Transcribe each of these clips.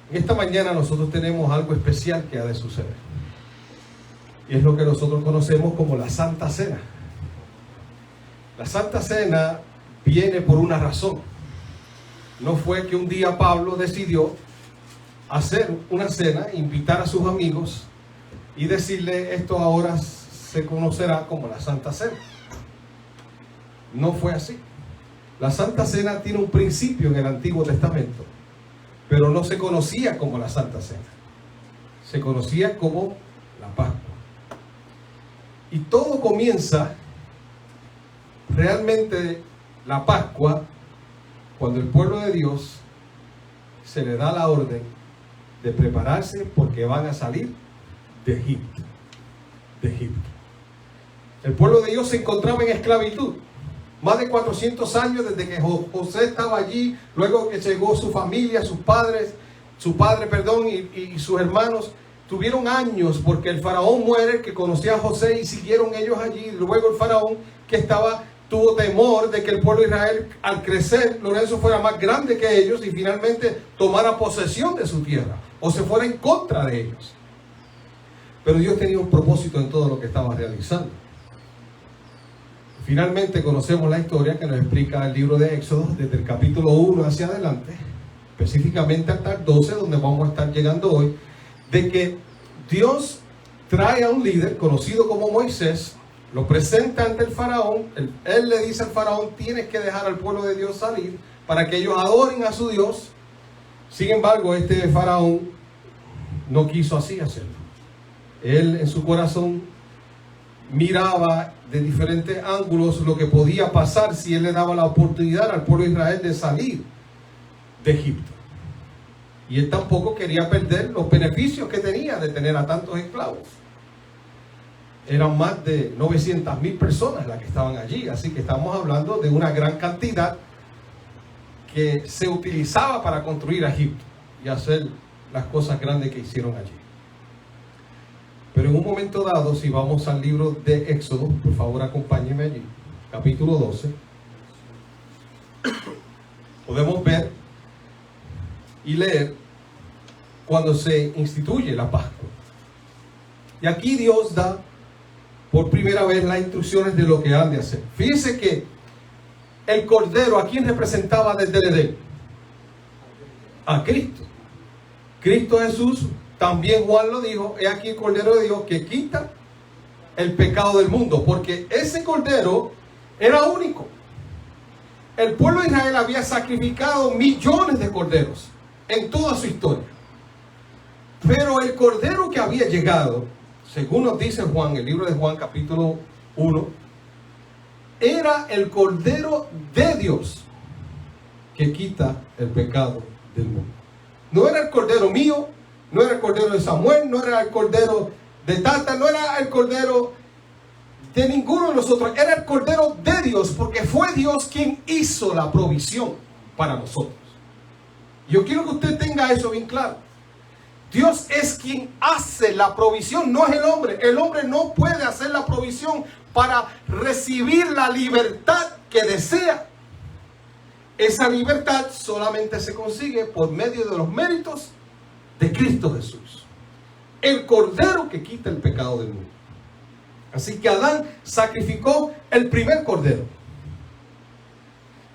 En esta mañana nosotros tenemos algo especial que ha de suceder. Y es lo que nosotros conocemos como la Santa Cena. La Santa Cena viene por una razón. No fue que un día Pablo decidió hacer una cena, invitar a sus amigos y decirle: esto ahora se conocerá como la Santa Cena. No fue así. La Santa Cena tiene un principio en el Antiguo Testamento, pero no se conocía como la Santa Cena. Se conocía como la Pascua. Y todo comienza realmente la Pascua cuando el pueblo de Dios se le da la orden de prepararse porque van a salir de Egipto. De Egipto. El pueblo de Dios se encontraba en esclavitud. Más de 400 años desde que José estaba allí, luego que llegó su familia, su padre, y sus hermanos. Tuvieron años porque el faraón muere, que conocía a José, y siguieron ellos allí. Luego el faraón tuvo temor de que el pueblo de Israel, al crecer, Lorenzo fuera más grande que ellos y finalmente tomara posesión de su tierra o se fuera en contra de ellos. Pero Dios tenía un propósito en todo lo que estaba realizando. Finalmente conocemos la historia que nos explica el libro de Éxodo, desde el capítulo 1 hacia adelante, específicamente hasta el 12, donde vamos a estar llegando hoy, de que Dios trae a un líder conocido como Moisés, lo presenta ante el faraón. Él le dice al faraón: tienes que dejar al pueblo de Dios salir para que ellos adoren a su Dios. Sin embargo, este faraón no quiso así hacerlo. Él en su corazón miraba de diferentes ángulos lo que podía pasar si él le daba la oportunidad al pueblo de Israel de salir de Egipto. Y él tampoco quería perder los beneficios que tenía de tener a tantos esclavos. Eran más de 900,000 personas las que estaban allí, así que estamos hablando de una gran cantidad que se utilizaba para construir a Egipto y hacer las cosas grandes que hicieron allí. Pero en un momento dado, si vamos al libro de Éxodo, por favor acompáñenme allí, capítulo 12, podemos ver y leer cuando se instituye la Pascua. Y aquí Dios da por primera vez las instrucciones de lo que han de hacer. Fíjense que el Cordero, ¿a quién representaba desde el Edén? A Cristo. Cristo Jesús, también Juan lo dijo: he aquí el Cordero de Dios que quita el pecado del mundo. Porque ese Cordero era único. El pueblo de Israel había sacrificado millones de corderos en toda su historia. Pero el Cordero que había llegado, según nos dice Juan, el libro de Juan capítulo 1, era el Cordero de Dios que quita el pecado del mundo. No era el Cordero mío, no era el Cordero de Samuel, no era el Cordero de Tata, no era el Cordero de ninguno de nosotros, era el Cordero de Dios, porque fue Dios quien hizo la provisión para nosotros. Yo quiero que usted tenga eso bien claro. Dios es quien hace la provisión, no es el hombre. El hombre no puede hacer la provisión para recibir la libertad que desea. Esa libertad solamente se consigue por medio de los méritos de Cristo Jesús, el Cordero que quita el pecado del mundo. Así que Adán sacrificó el primer cordero.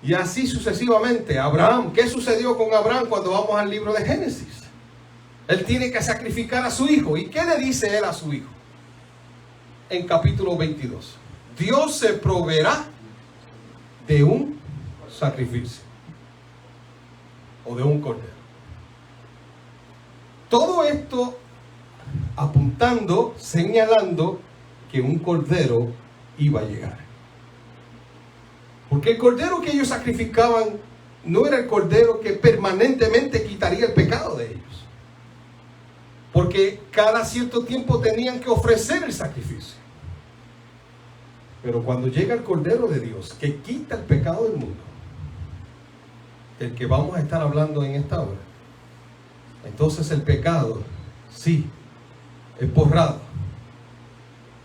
Y así sucesivamente. Abraham, ¿qué sucedió con Abraham cuando vamos al libro de Génesis? Él tiene que sacrificar a su hijo. ¿Y qué le dice él a su hijo? En capítulo 22. Dios se proveerá de un sacrificio o de un cordero. Todo esto apuntando, señalando que un cordero iba a llegar. Porque el cordero que ellos sacrificaban no era el cordero que permanentemente quitaría el pecado de ellos. Porque cada cierto tiempo tenían que ofrecer el sacrificio. Pero cuando llega el Cordero de Dios, que quita el pecado del mundo, del que vamos a estar hablando en esta hora, entonces el pecado, sí, es borrado.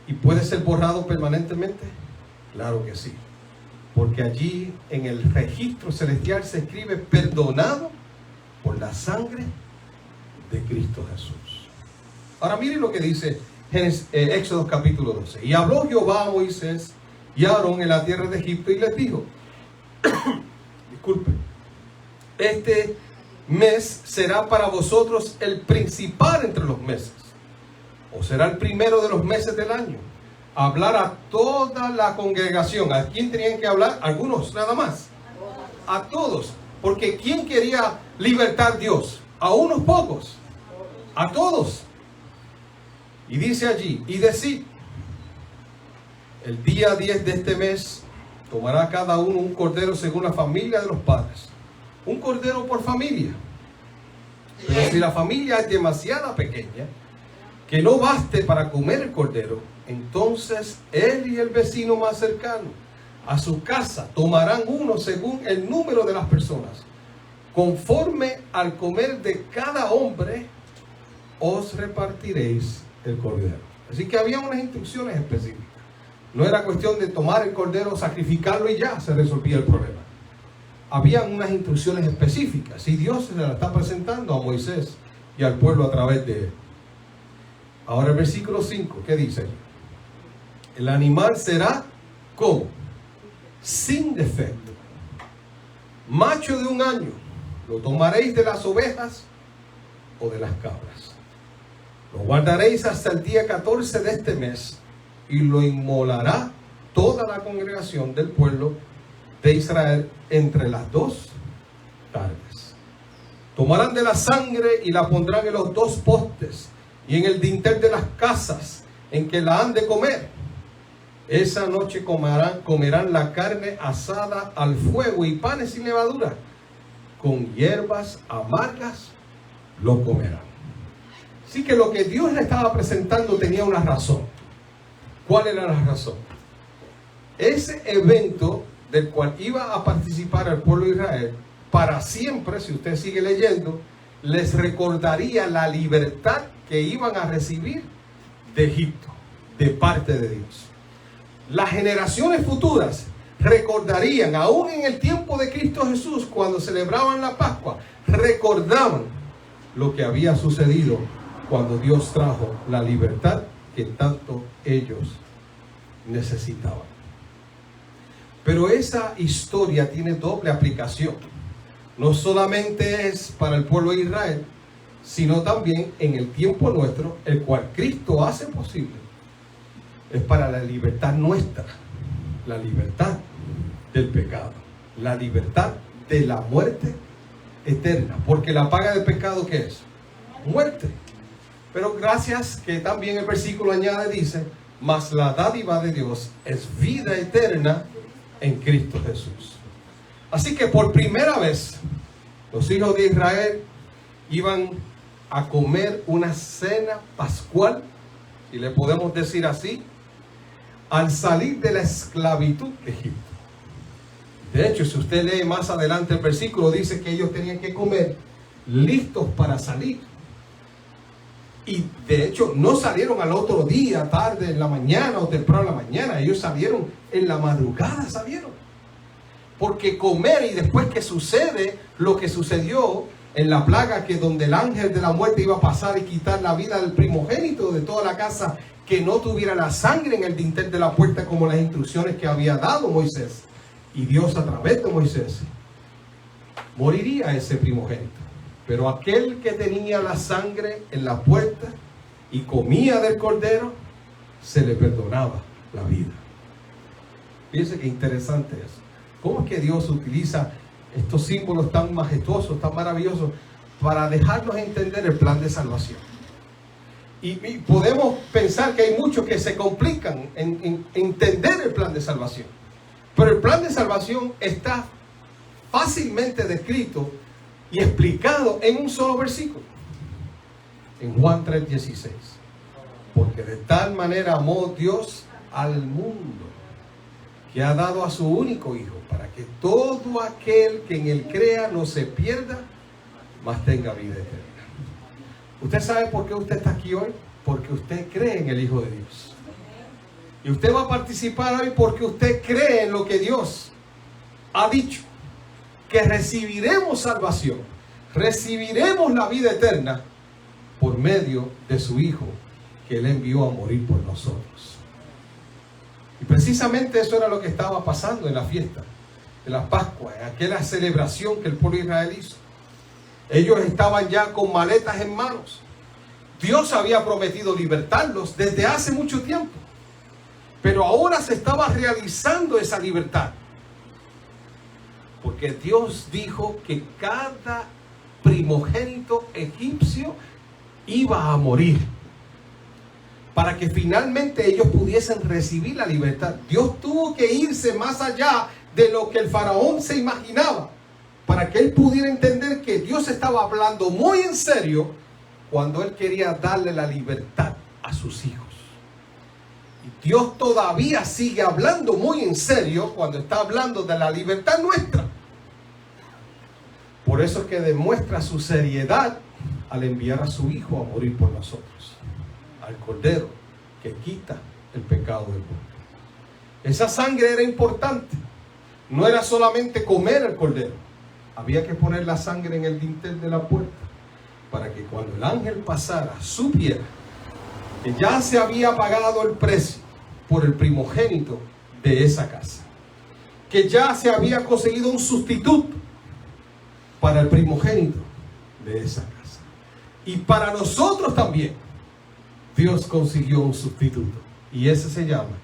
¿Y puede ser borrado permanentemente? Claro que sí. Porque allí en el registro celestial se escribe: perdonado por la sangre de Cristo Jesús. Ahora miren lo que dice Éxodo capítulo 12. Y habló Jehová a Moisés y a Aarón en la tierra de Egipto y les dijo, disculpen, este mes será para vosotros el principal entre los meses, o será el primero de los meses del año. Hablar a toda la congregación. ¿A quién tenían que hablar? Algunos nada más. A todos. Porque ¿quién quería libertar Dios? A unos pocos. A todos. Y dice allí, y decid, el día 10 de este mes tomará cada uno un cordero según la familia de los padres. Un cordero por familia. Pero si la familia es demasiado pequeña, que no baste para comer el cordero, entonces él y el vecino más cercano a su casa tomarán uno según el número de las personas. Conforme al comer de cada hombre, os repartiréis el cordero. Así que había unas instrucciones específicas. No era cuestión de tomar el cordero, sacrificarlo y ya se resolvía el problema. Había unas instrucciones específicas y Dios se las está presentando a Moisés y al pueblo a través de él. Ahora el versículo 5, ¿qué dice allí? El animal será como sin defecto, macho de 1 año. Lo tomaréis de las ovejas o de las cabras. Lo guardaréis hasta el día 14 de este mes y lo inmolará toda la congregación del pueblo de Israel entre las 2 tardes. Tomarán de la sangre y la pondrán en los 2 postes y en el dintel de las casas en que la han de comer. Esa noche comerán la carne asada al fuego y panes sin levadura. Con hierbas amargas lo comerán. Así que lo que Dios le estaba presentando tenía una razón. ¿Cuál era la razón? Ese evento del cual iba a participar el pueblo de Israel, para siempre, si usted sigue leyendo, les recordaría la libertad que iban a recibir de Egipto, de parte de Dios. Las generaciones futuras recordarían, aún en el tiempo de Cristo Jesús, cuando celebraban la Pascua, recordaban lo que había sucedido cuando Dios trajo la libertad que tanto ellos necesitaban. Pero esa historia tiene doble aplicación. No solamente es para el pueblo de Israel, sino también en el tiempo nuestro, el cual Cristo hace posible. Es para la libertad nuestra, la libertad del pecado, la libertad de la muerte eterna. Porque la paga del pecado, ¿qué es? Muerte. Pero gracias que también el versículo añade, dice, mas la dádiva de Dios es vida eterna en Cristo Jesús. Así que por primera vez los hijos de Israel iban a comer una cena pascual, si le podemos decir así, al salir de la esclavitud de Egipto. De hecho, si usted lee más adelante el versículo, dice que ellos tenían que comer listos para salir. Y de hecho no salieron al otro día, tarde en la mañana o temprano en la mañana. Ellos salieron en la madrugada, salieron. Porque comer, y después que sucede lo que sucedió en la plaga, que donde el ángel de la muerte iba a pasar y quitar la vida del primogénito de toda la casa, que no tuviera la sangre en el dintel de la puerta, como las instrucciones que había dado Moisés. Y Dios a través de Moisés, moriría ese primogénito. Pero aquel que tenía la sangre en la puerta y comía del cordero, se le perdonaba la vida. Fíjense qué interesante es. ¿Cómo es que Dios utiliza estos símbolos tan majestuosos, tan maravillosos, para dejarnos entender el plan de salvación? Y podemos pensar que hay muchos que se complican en entender el plan de salvación. Pero el plan de salvación está fácilmente descrito y explicado en un solo versículo. En Juan 3:16. Porque de tal manera amó Dios al mundo, que ha dado a su único Hijo, para que todo aquel que en él crea no se pierda, mas tenga vida eterna. ¿Usted sabe por qué usted está aquí hoy? Porque usted cree en el Hijo de Dios. Y usted va a participar hoy porque usted cree en lo que Dios ha dicho. Que recibiremos salvación, recibiremos la vida eterna por medio de su Hijo, que Él envió a morir por nosotros. Y precisamente eso era lo que estaba pasando en la fiesta de la Pascua, en aquella celebración que el pueblo de Israel hizo. Ellos estaban ya con maletas en manos. Dios había prometido libertarlos desde hace mucho tiempo, pero ahora se estaba realizando esa libertad, porque Dios dijo que cada primogénito egipcio iba a morir, para que finalmente ellos pudiesen recibir la libertad. Dios tuvo que irse más allá de lo que el faraón se imaginaba, para que él pudiera entender que Dios estaba hablando muy en serio cuando él quería darle la libertad a sus hijos. Y Dios todavía sigue hablando muy en serio cuando está hablando de la libertad nuestra. Por eso es que demuestra su seriedad al enviar a su Hijo a morir por nosotros, al Cordero que quita el pecado del mundo. Esa sangre era importante. No era solamente comer el Cordero. Había que poner la sangre en el dintel de la puerta, para que cuando el ángel pasara supiera que ya se había pagado el precio por el primogénito de esa casa, que ya se había conseguido un sustituto para el primogénito de esa casa. Y para nosotros también Dios consiguió un sustituto, y ese se llama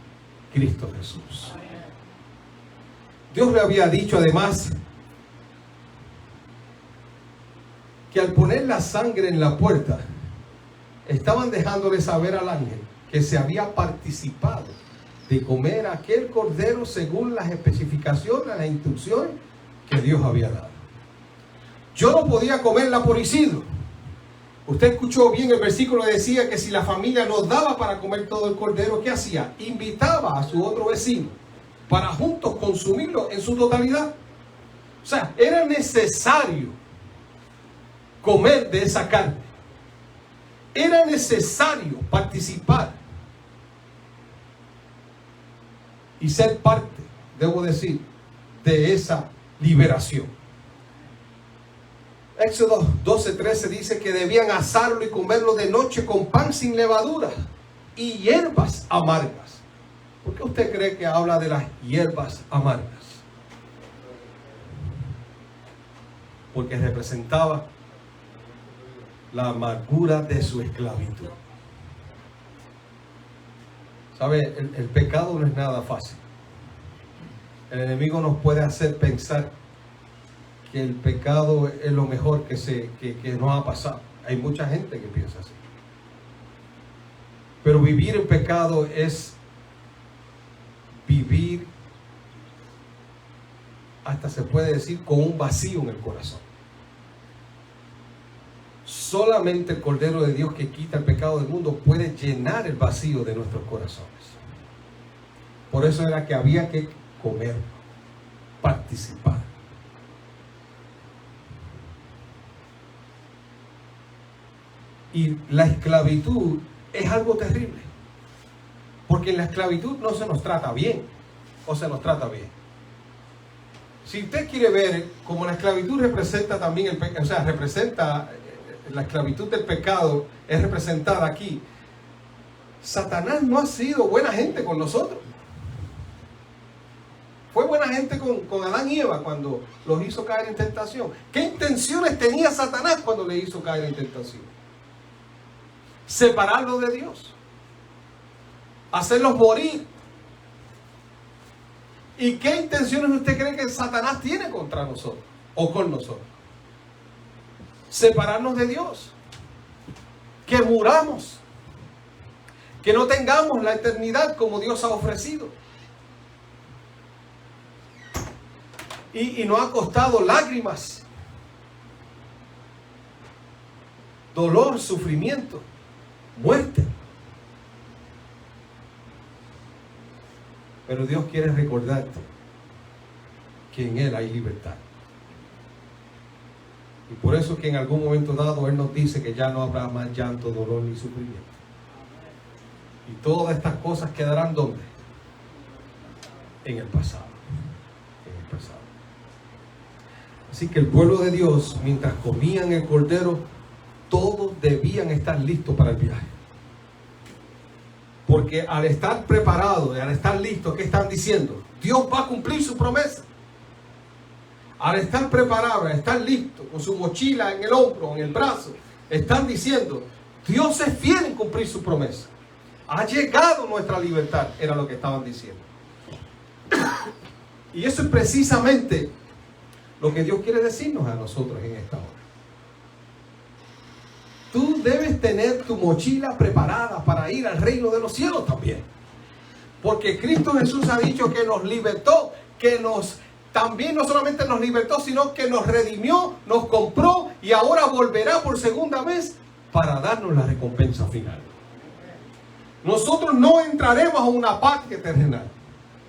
Cristo Jesús. Dios le había dicho además que al poner la sangre en la puerta, estaban dejándole saber al ángel que se había participado de comer aquel cordero según las especificaciones, las instrucciones que Dios había dado. Yo no podía comerla por Isidro. Usted escuchó bien, el versículo decía que si la familia no daba para comer todo el cordero, ¿qué hacía? Invitaba a su otro vecino para juntos consumirlo en su totalidad. O sea, era necesario comer de esa carne. Era necesario participar y ser parte, debo decir, de esa liberación. Éxodo 12:13 dice que debían asarlo y comerlo de noche con pan sin levadura y hierbas amargas. ¿Por qué usted cree que habla de las hierbas amargas? Porque representaba la amargura de su esclavitud. ¿Sabe? El pecado no es nada fácil. El enemigo nos puede hacer pensar que el pecado es lo mejor que nos ha pasado. Hay mucha gente que piensa así. Pero vivir en pecado es vivir, hasta se puede decir, con un vacío en el corazón. Solamente el Cordero de Dios que quita el pecado del mundo puede llenar el vacío de nuestros corazones. Por eso era que había que comer, participar. Y la esclavitud es algo terrible, porque en la esclavitud no se nos trata bien, o se nos trata bien. Si usted quiere ver cómo la esclavitud representa también el pecado, o sea, representa la esclavitud del pecado, es representada aquí. Satanás no ha sido buena gente con nosotros. Fue buena gente con Adán y Eva cuando los hizo caer en tentación. ¿Qué intenciones tenía Satanás cuando le hizo caer en tentación? Separarlos de Dios, hacerlos morir. ¿Y qué intenciones usted cree que Satanás tiene contra nosotros o con nosotros? Separarnos de Dios, que muramos, que no tengamos la eternidad como Dios ha ofrecido. Y nos ha costado lágrimas, dolor, sufrimiento, muerte. Pero Dios quiere recordarte que en Él hay libertad. Y por eso que en algún momento dado Él nos dice que ya no habrá más llanto, dolor ni sufrimiento. Y todas estas cosas quedarán ¿dónde? En el pasado. En el pasado. Así que el pueblo de Dios, mientras comían el cordero, todos debían estar listos para el viaje. Porque al estar preparados y al estar listos, ¿qué están diciendo? Dios va a cumplir su promesa. Al estar preparados, al estar listos, con su mochila en el hombro, en el brazo, están diciendo, Dios es fiel en cumplir su promesa. Ha llegado nuestra libertad, era lo que estaban diciendo. Y eso es precisamente lo que Dios quiere decirnos a nosotros en esta hora. Tú debes tener tu mochila preparada para ir al reino de los cielos también. Porque Cristo Jesús ha dicho que nos libertó, que también no solamente nos libertó, sino que nos redimió, nos compró y ahora volverá por segunda vez para darnos la recompensa final. Nosotros no entraremos a una patria terrenal.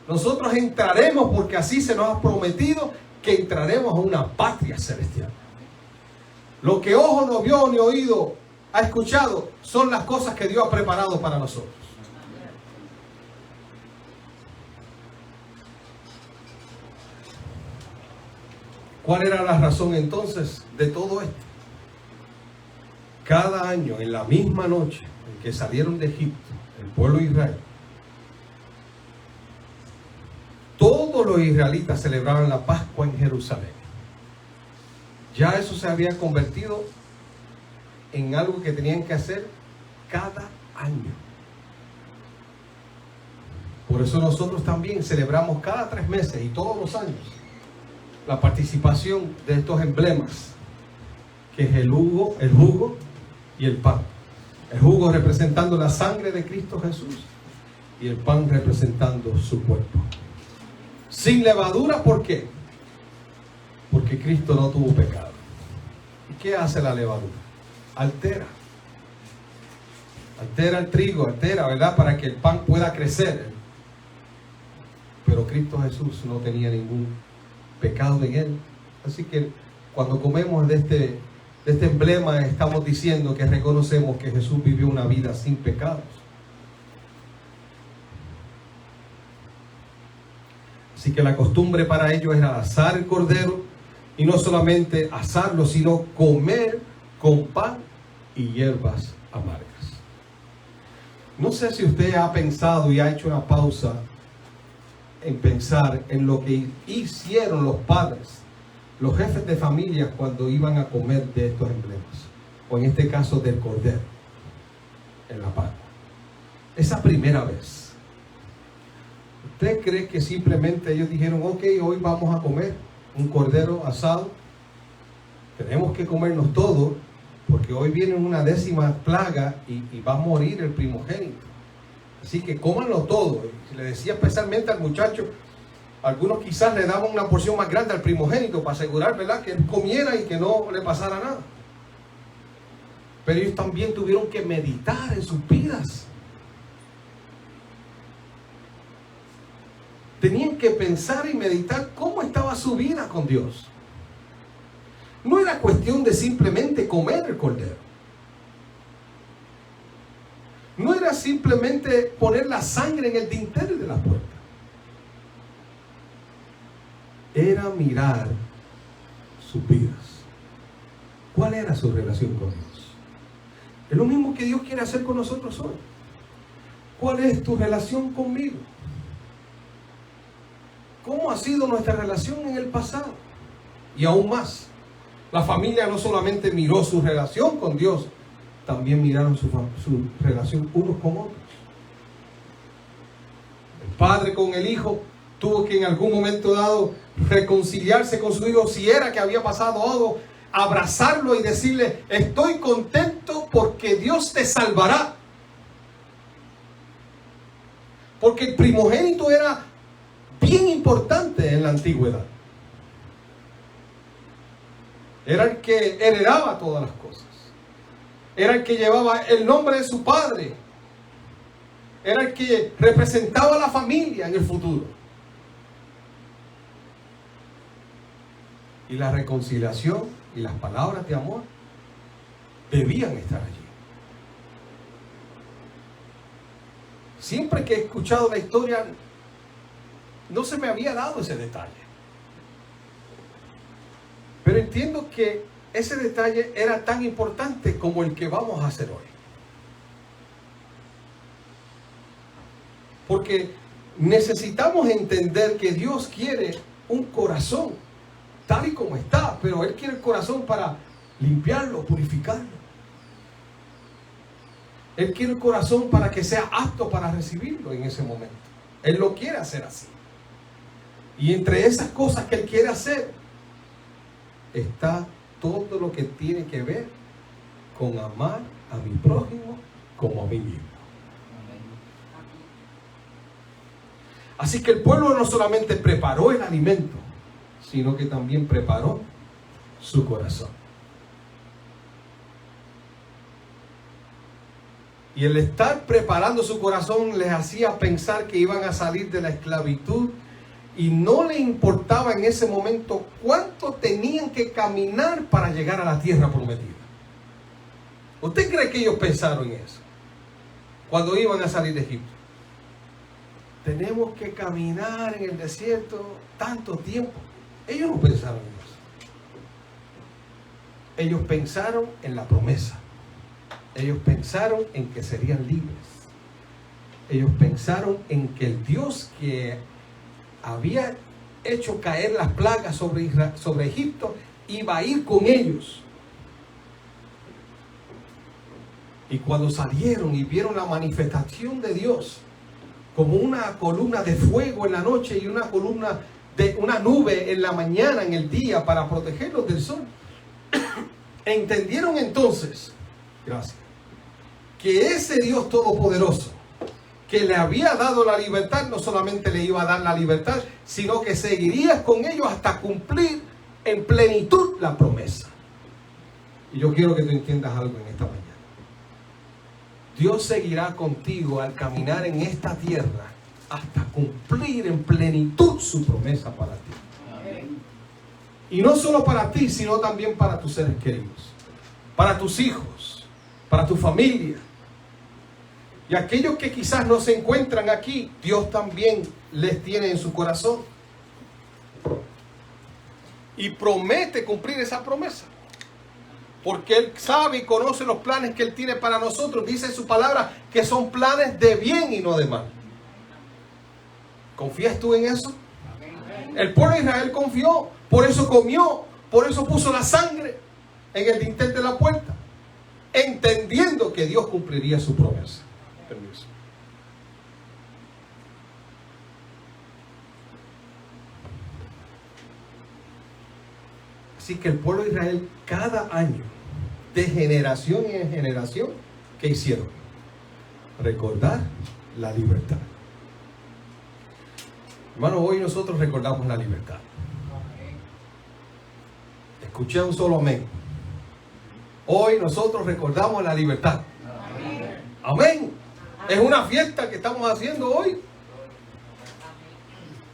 Nosotros entraremos porque así se nos ha prometido que entraremos a una patria celestial. Lo que ojo no vio ni oído ha escuchado son las cosas que Dios ha preparado para nosotros. ¿Cuál era la razón entonces de todo esto? Cada año, en la misma noche en que salieron de Egipto, el pueblo de Israel, todos los israelitas celebraban la Pascua en Jerusalén. Ya eso se había convertido en algo que tenían que hacer cada año. Por eso nosotros también celebramos cada 3 meses y todos los años la participación de estos emblemas, que es el jugo y el pan. El jugo representando la sangre de Cristo Jesús y el pan representando su cuerpo. Sin levadura, ¿por qué? Porque Cristo no tuvo pecado. ¿Y qué hace la levadura? Altera el trigo, ¿verdad? Para que el pan pueda crecer. Pero Cristo Jesús no tenía ningún pecado en él. Así que cuando comemos de este emblema, estamos diciendo que reconocemos que Jesús vivió una vida sin pecados. Así que la costumbre para ellos era asar el cordero, y no solamente asarlo, sino comer con pan y hierbas amargas. No sé si usted ha pensado y ha hecho una pausa en pensar en lo que hicieron los padres, los jefes de familia, cuando iban a comer de estos emblemas, o en este caso del cordero, en la Pascua. Esa primera vez, ¿usted cree que simplemente ellos dijeron, ok, hoy vamos a comer un cordero asado? Tenemos que comernos todo, porque hoy viene una 10ª plaga y va a morir el primogénito. Así que cómanlo todo. Le decía especialmente al muchacho, algunos quizás le daban una porción más grande al primogénito para asegurar, ¿verdad?, que él comiera y que no le pasara nada. Pero ellos también tuvieron que meditar en sus vidas. Tenían que pensar y meditar cómo estaba su vida con Dios. No era cuestión de simplemente comer el cordero. No era simplemente poner la sangre en el dintel de la puerta. Era mirar sus vidas. ¿Cuál era su relación con Dios? Es lo mismo que Dios quiere hacer con nosotros hoy. ¿Cuál es tu relación conmigo? ¿Cómo ha sido nuestra relación en el pasado? Y aún más, la familia no solamente miró su relación con Dios, también miraron su relación unos con otros. El padre con el hijo tuvo que en algún momento dado reconciliarse con su hijo si era que había pasado algo, abrazarlo y decirle, estoy contento porque Dios te salvará. Porque el primogénito era bien importante en la antigüedad. Era el que heredaba todas las cosas. Era el que llevaba el nombre de su padre. Era el que representaba a la familia en el futuro. Y la reconciliación y las palabras de amor debían estar allí. Siempre que he escuchado la historia, no se me había dado ese detalle. Pero entiendo que ese detalle era tan importante como el que vamos a hacer hoy. Porque necesitamos entender que Dios quiere un corazón tal y como está, pero Él quiere el corazón para limpiarlo, purificarlo. Él quiere el corazón para que sea apto para recibirlo en ese momento. Él lo quiere hacer así. Y entre esas cosas que Él quiere hacer está todo lo que tiene que ver con amar a mi prójimo como a mí mismo. Así que el pueblo no solamente preparó el alimento, sino que también preparó su corazón. Y el estar preparando su corazón les hacía pensar que iban a salir de la esclavitud y no les importaba en ese momento cuánto tenían que caminar para llegar a la tierra prometida. ¿Usted cree que ellos pensaron en eso cuando iban a salir de Egipto? Tenemos que caminar en el desierto tanto tiempo. Ellos no pensaron en eso. Ellos pensaron en la promesa. Ellos pensaron en que serían libres. Ellos pensaron en que el Dios que había hecho caer las plagas sobre Egipto iba a ir con ellos. Y cuando salieron y vieron la manifestación de Dios, como una columna de fuego en la noche y una columna de una nube en la mañana, en el día, para protegerlos del sol, entendieron entonces, gracias, que ese Dios todopoderoso que le había dado la libertad, no solamente le iba a dar la libertad, sino que seguiría con ellos hasta cumplir en plenitud la promesa. Y yo quiero que tú entiendas algo en esta mañana. Dios seguirá contigo al caminar en esta tierra hasta cumplir en plenitud su promesa para ti. Amén. Y no solo para ti, sino también para tus seres queridos, para tus hijos, para tu familia. Y aquellos que quizás no se encuentran aquí, Dios también les tiene en su corazón. Y promete cumplir esa promesa. Porque Él sabe y conoce los planes que Él tiene para nosotros. Dice en su palabra que son planes de bien y no de mal. ¿Confías tú en eso? El pueblo de Israel confió. Por eso comió. Por eso puso la sangre en el dintel de la puerta. Entendiendo que Dios cumpliría su promesa. Permiso. Así que el pueblo de Israel cada año, de generación en generación, ¿qué hicieron? Recordar la libertad. Hermano, hoy nosotros recordamos la libertad. Escuché un solo amén. Hoy nosotros recordamos la libertad. Amén. Es una fiesta que estamos haciendo hoy.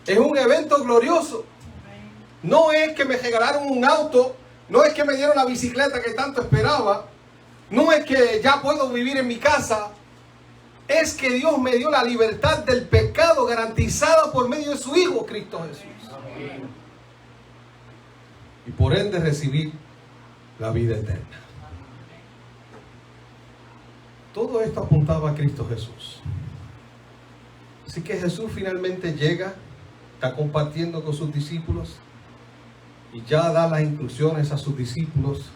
Es un evento glorioso. No es que me regalaron un auto, no es que me dieron la bicicleta que tanto esperaba, no es que ya puedo vivir en mi casa, es que Dios me dio la libertad del pecado garantizada por medio de su Hijo, Cristo Jesús. Amén. Y por ende recibir la vida eterna. Todo esto apuntaba a Cristo Jesús. Así que Jesús finalmente llega, está compartiendo con sus discípulos y ya da las instrucciones a sus discípulos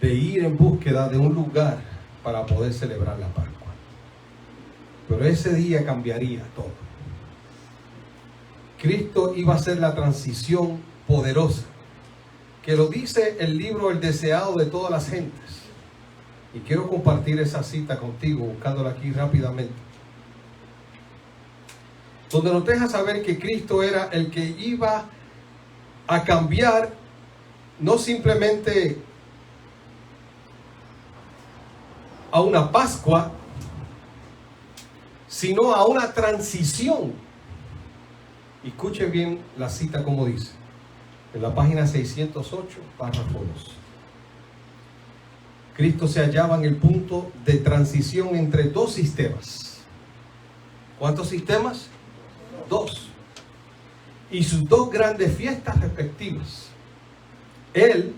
de ir en búsqueda de un lugar para poder celebrar la Pascua. Pero ese día cambiaría todo. Cristo iba a hacer la transición poderosa, que lo dice el libro El Deseado de todas las gentes. Y quiero compartir esa cita contigo, buscándola aquí rápidamente. Donde nos deja saber que Cristo era el que iba a cambiar, no simplemente a una Pascua, sino a una transición. Escuche bien la cita como dice, en la página 608, párrafo 2. Cristo se hallaba en el punto de transición entre dos sistemas. ¿Cuántos sistemas? Dos. Y sus dos grandes fiestas respectivas. Él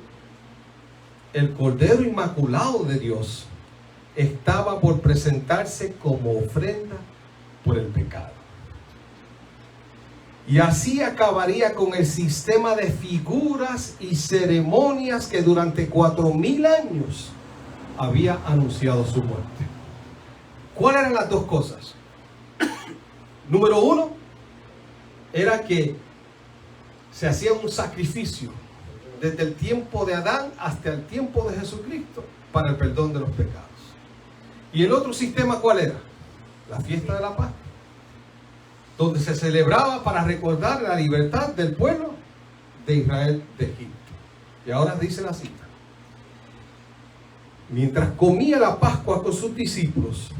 el Cordero Inmaculado de Dios estaba por presentarse como ofrenda por el pecado. Y así acabaría con el sistema de figuras y ceremonias que durante 4000 años había anunciado su muerte. ¿Cuáles eran las dos cosas? Número uno, era que se hacía un sacrificio desde el tiempo de Adán hasta el tiempo de Jesucristo para el perdón de los pecados. ¿Y el otro sistema cuál era? La fiesta de la Pascua, donde se celebraba para recordar la libertad del pueblo de Israel de Egipto. Y ahora dice la cita: mientras comía la Pascua con sus discípulos,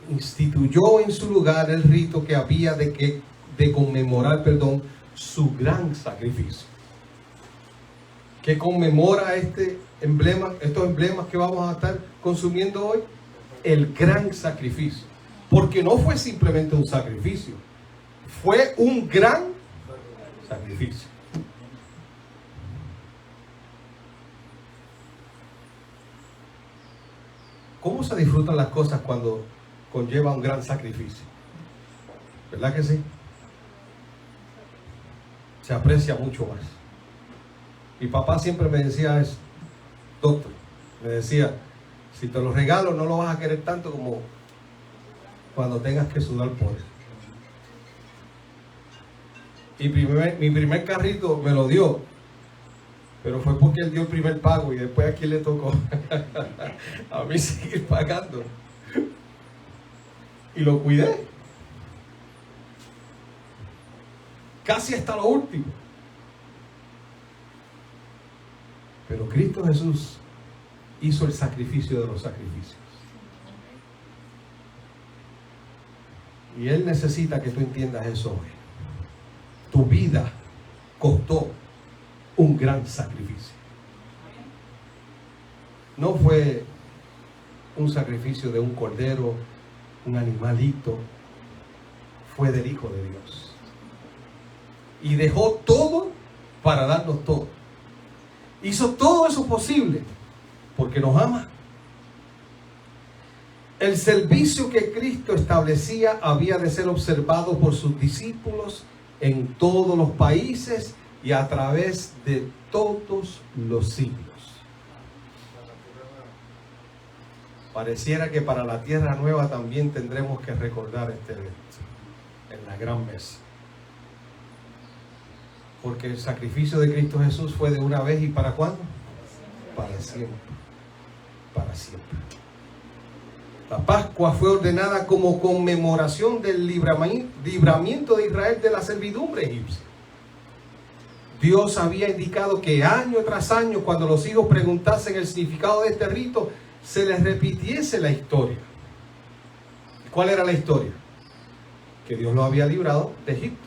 instituyó en su lugar el rito que había de conmemorar, su gran sacrificio. ¿Qué conmemora estos emblemas que vamos a estar consumiendo hoy? El gran sacrificio. Porque no fue simplemente un sacrificio, fue un gran sacrificio. ¿Cómo se disfrutan las cosas cuando conlleva un gran sacrificio? ¿Verdad que sí? Se aprecia mucho más. Mi papá siempre me decía eso, doctor, me decía: si te lo regalo no lo vas a querer tanto como cuando tengas que sudar por él. Y mi primer carrito me lo dio, pero fue porque él dio el primer pago y después a quién le tocó a mí seguir pagando. Y lo cuidé casi hasta lo último. Pero Cristo Jesús hizo el sacrificio de los sacrificios. Y Él necesita que tú entiendas eso hoy. Tu vida costó un gran sacrificio. No fue un sacrificio de un cordero, un animalito. Fue del Hijo de Dios. Y dejó todo para darnos todo. Hizo todo eso posible porque nos ama. El servicio que Cristo establecía había de ser observado por sus discípulos en todos los países y a través de todos los siglos. Pareciera que para la tierra nueva también tendremos que recordar este evento en la gran mesa. Porque el sacrificio de Cristo Jesús fue de una vez, ¿y para cuándo? Para siempre. Para siempre. La Pascua fue ordenada como conmemoración del libramiento de Israel de la servidumbre egipcia. Dios había indicado que año tras año, cuando los hijos preguntasen el significado de este rito, se les repitiese la historia. ¿Cuál era la historia? Que Dios los había librado de Egipto.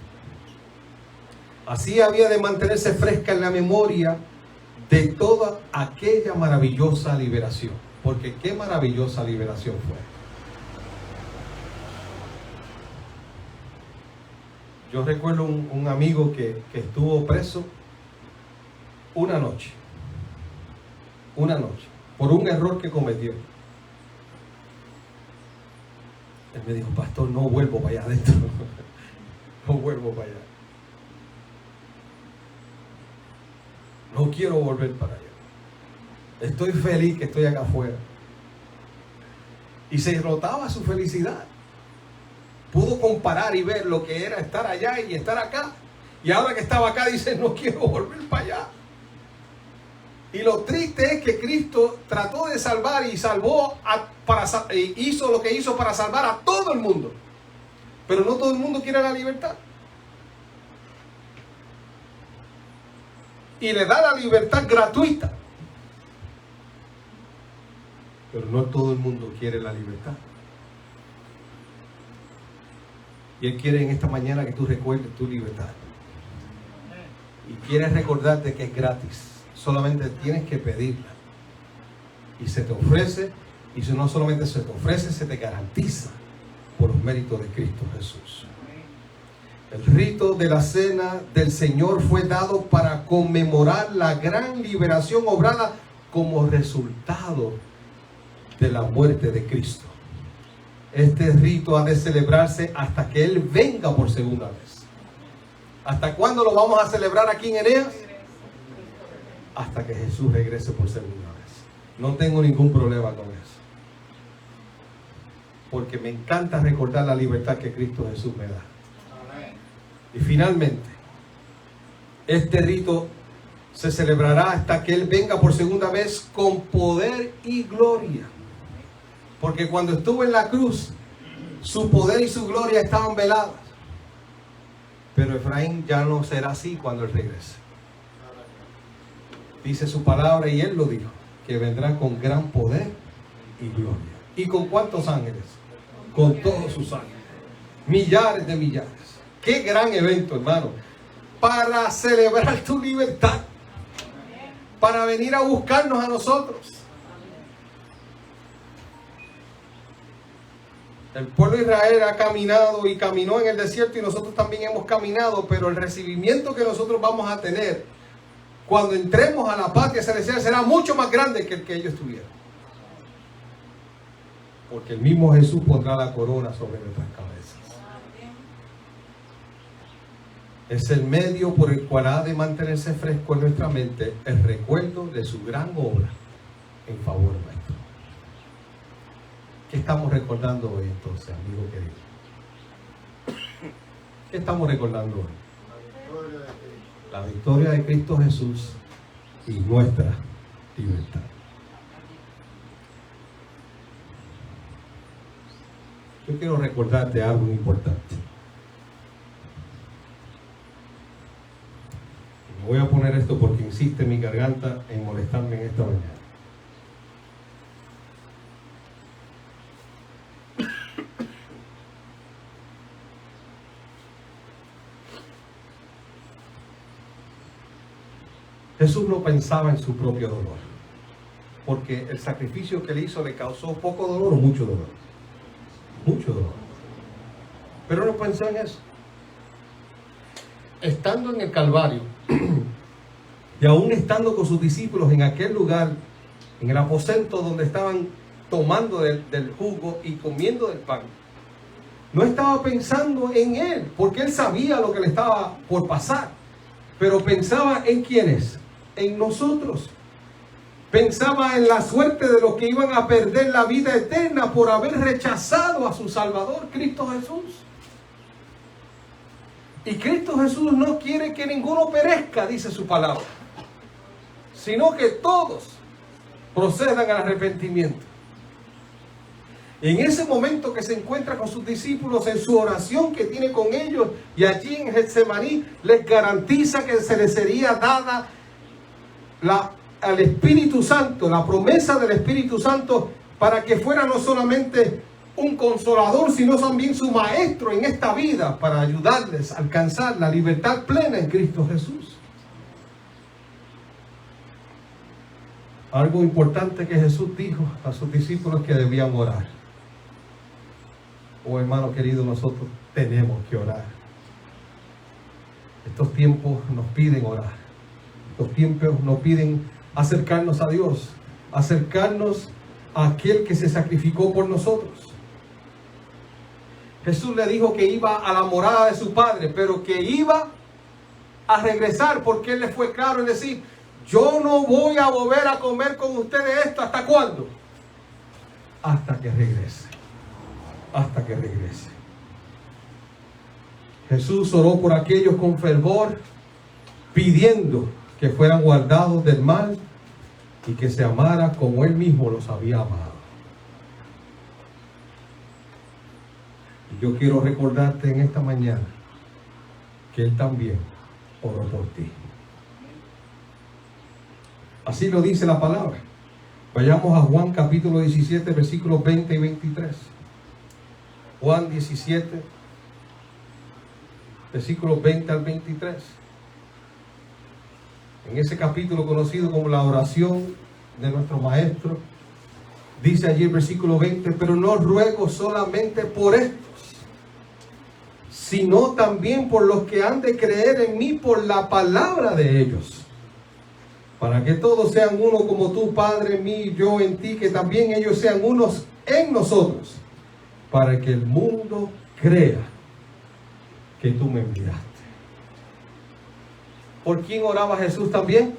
Así había de mantenerse fresca en la memoria de toda aquella maravillosa liberación. Porque qué maravillosa liberación fue. Yo recuerdo un amigo que estuvo preso una noche, por un error que cometió. Él me dijo: pastor, no vuelvo para allá adentro. No vuelvo para allá. No quiero volver para allá. Estoy feliz que estoy acá afuera. Y se notaba su felicidad. Pudo comparar y ver lo que era estar allá y estar acá. Y ahora que estaba acá dice: no quiero volver para allá. Y lo triste es que Cristo trató de salvar y hizo lo que hizo para salvar a todo el mundo. Pero no todo el mundo quiere la libertad. Y le da la libertad gratuita. Pero no todo el mundo quiere la libertad. Y Él quiere en esta mañana que tú recuerdes tu libertad. Y quiere recordarte que es gratis. Solamente tienes que pedirla. Y se te ofrece. Y si no solamente se te ofrece, se te garantiza por los méritos de Cristo Jesús. El rito de la cena del Señor fue dado para conmemorar la gran liberación obrada como resultado de la muerte de Cristo. Este rito ha de celebrarse hasta que Él venga por segunda vez. ¿Hasta cuándo lo vamos a celebrar aquí en Eneas? Hasta que Jesús regrese por segunda vez. No tengo ningún problema con eso, porque me encanta recordar la libertad que Cristo Jesús me da. Y finalmente, este rito se celebrará hasta que Él venga por segunda vez con poder y gloria. Porque cuando estuvo en la cruz, su poder y su gloria estaban veladas. Pero Efraín ya no será así cuando Él regrese. Dice su palabra, y Él lo dijo, que vendrá con gran poder y gloria. ¿Y con cuántos ángeles? Con todos sus ángeles. Millares de millares. Qué gran evento, hermano. Para celebrar tu libertad. Para venir a buscarnos a nosotros. El pueblo de Israel ha caminado y caminó en el desierto, y nosotros también hemos caminado, pero el recibimiento que nosotros vamos a tener cuando entremos a la patria celestial será mucho más grande que el que ellos tuvieron. Porque el mismo Jesús pondrá la corona sobre nuestras cabezas. Es el medio por el cual ha de mantenerse fresco en nuestra mente el recuerdo de su gran obra en favor nuestro. ¿Qué estamos recordando hoy entonces, amigo querido? ¿Qué estamos recordando hoy? La victoria de Cristo Jesús y nuestra libertad. Yo quiero recordarte algo importante. Me voy a poner esto porque insiste mi garganta en molestarme en esta mañana. Jesús no pensaba en su propio dolor, porque el sacrificio que Él hizo le causó poco dolor o mucho dolor. Mucho dolor. Pero no pensó en eso. Estando en el Calvario, y aún estando con sus discípulos en aquel lugar, en el aposento donde estaban tomando del jugo y comiendo del pan, no estaba pensando en Él, porque Él sabía lo que le estaba por pasar, pero pensaba en quiénes, en nosotros. Pensaba en la suerte de los que iban a perder la vida eterna por haber rechazado a su Salvador, Cristo Jesús. Y Cristo Jesús no quiere que ninguno perezca, dice su palabra, sino que todos procedan al arrepentimiento. En ese momento que se encuentra con sus discípulos, en su oración que tiene con ellos, y allí en Getsemaní, les garantiza que se les sería dada al Espíritu Santo, la promesa del Espíritu Santo, para que fuera no solamente un consolador, sino también su maestro en esta vida, para ayudarles a alcanzar la libertad plena en Cristo Jesús. Algo importante que Jesús dijo a sus discípulos, que debían orar. Oh, hermano querido, nosotros tenemos que orar. Estos tiempos nos piden orar. Estos tiempos nos piden acercarnos a Dios, acercarnos a aquel que se sacrificó por nosotros. Jesús le dijo que iba a la morada de su Padre, pero que iba a regresar, porque Él le fue claro en decir: yo no voy a volver a comer con ustedes esto. ¿Hasta cuándo? Hasta que regrese. Hasta que regrese. Jesús oró por aquellos con fervor, pidiendo que fueran guardados del mal y que se amara como Él mismo los había amado. Y yo quiero recordarte en esta mañana que Él también oró por ti. Así lo dice la palabra. Vayamos a Juan capítulo 17, versículos 20 y 23. Juan 17, versículos 20 al 23. En ese capítulo conocido como la oración de nuestro Maestro, dice allí el versículo 20: pero no ruego solamente por estos, sino también por los que han de creer en mí por la palabra de ellos, para que todos sean uno como tú, Padre, en mí y yo en ti, que también ellos sean unos en nosotros, para que el mundo crea que tú me enviaste. ¿Por quién oraba Jesús también?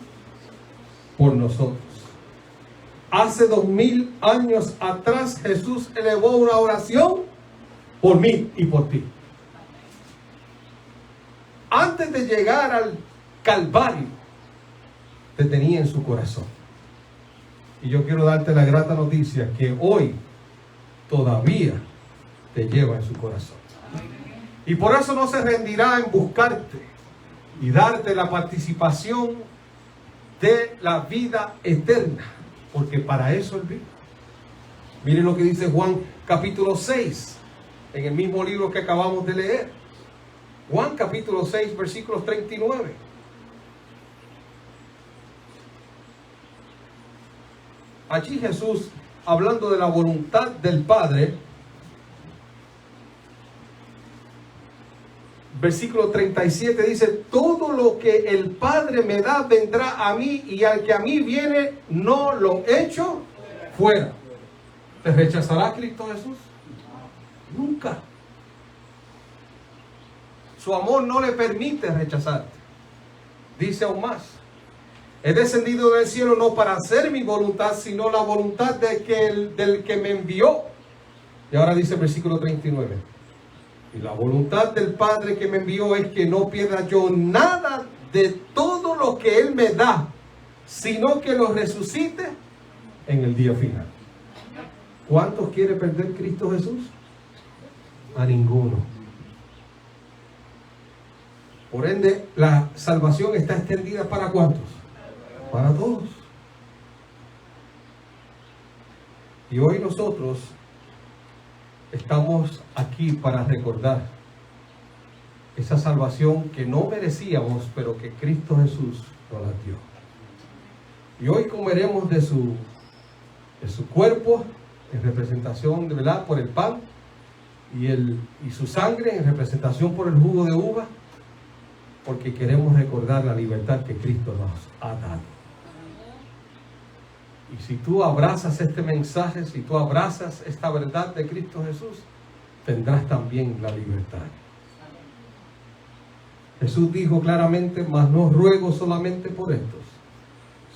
Por nosotros. Hace 2000 años atrás Jesús elevó una oración por mí y por ti. Antes de llegar al Calvario, te tenía en su corazón. Y yo quiero darte la grata noticia que hoy todavía te lleva en su corazón. Y por eso no se rendirá en buscarte y darte la participación de la vida eterna, porque para eso Él vino. Miren lo que dice Juan capítulo 6, en el mismo libro que acabamos de leer. Juan capítulo 6, versículos 39. Allí Jesús, hablando de la voluntad del Padre, versículo 37 dice: todo lo que el Padre me da vendrá a mí, y al que a mí viene no lo echo fuera. ¿Te rechazará Cristo Jesús? Nunca. Su amor no le permite rechazarte. Dice aún más: he descendido del cielo no para hacer mi voluntad, sino la voluntad del que me envió. Y ahora dice el versículo 39: y la voluntad del Padre que me envió es que no pierda yo nada de todo lo que Él me da, sino que lo resucite en el día final. ¿Cuántos quiere perder Cristo Jesús? A ninguno. Por ende, la salvación está extendida ¿para cuántos? Para todos. Y hoy nosotros estamos aquí para recordar esa salvación que no merecíamos, pero que Cristo Jesús nos la dio. Y hoy comeremos de su cuerpo en representación de ¿verdad? Por el pan, y su sangre en representación por el jugo de uva, porque queremos recordar la libertad que Cristo nos ha dado. Y si tú abrazas este mensaje, si tú abrazas esta verdad de Cristo Jesús, tendrás también la libertad. Jesús dijo claramente: mas no ruego solamente por estos,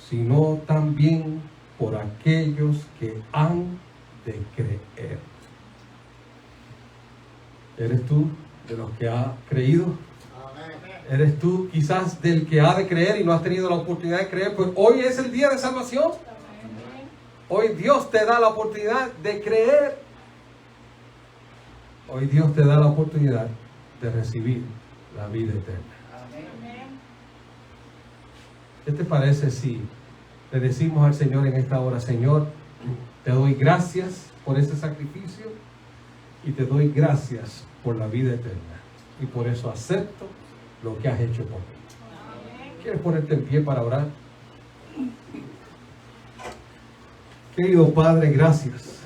sino también por aquellos que han de creer. ¿Eres tú de los que ha creído? ¿Eres tú quizás del que ha de creer y no has tenido la oportunidad de creer? Pues hoy es el día de salvación. Hoy Dios te da la oportunidad de creer. Hoy Dios te da la oportunidad de recibir la vida eterna. ¿Qué te parece si le decimos al Señor en esta hora: Señor, te doy gracias por este sacrificio y te doy gracias por la vida eterna, y por eso acepto lo que has hecho por mí? ¿Quieres ponerte en pie para orar? Querido Padre, gracias.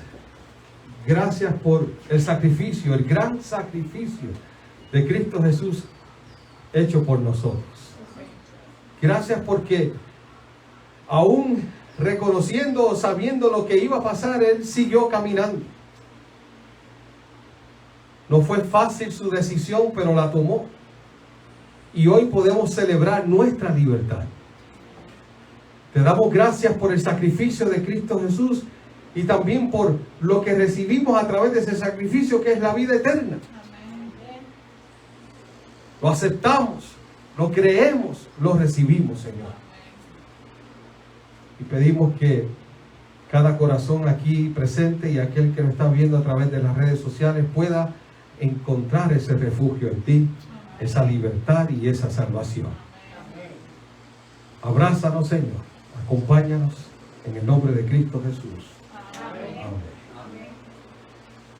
Gracias por el sacrificio, el gran sacrificio de Cristo Jesús hecho por nosotros. Gracias porque aún reconociendo o sabiendo lo que iba a pasar, Él siguió caminando. No fue fácil su decisión, pero la tomó. Y hoy podemos celebrar nuestra libertad. Te damos gracias por el sacrificio de Cristo Jesús y también por lo que recibimos a través de ese sacrificio, que es la vida eterna. Lo aceptamos, lo creemos, lo recibimos, Señor. Y pedimos que cada corazón aquí presente y aquel que nos está viendo a través de las redes sociales pueda encontrar ese refugio en ti, esa libertad y esa salvación. Abrázanos, Señor. Acompáñanos en el nombre de Cristo Jesús.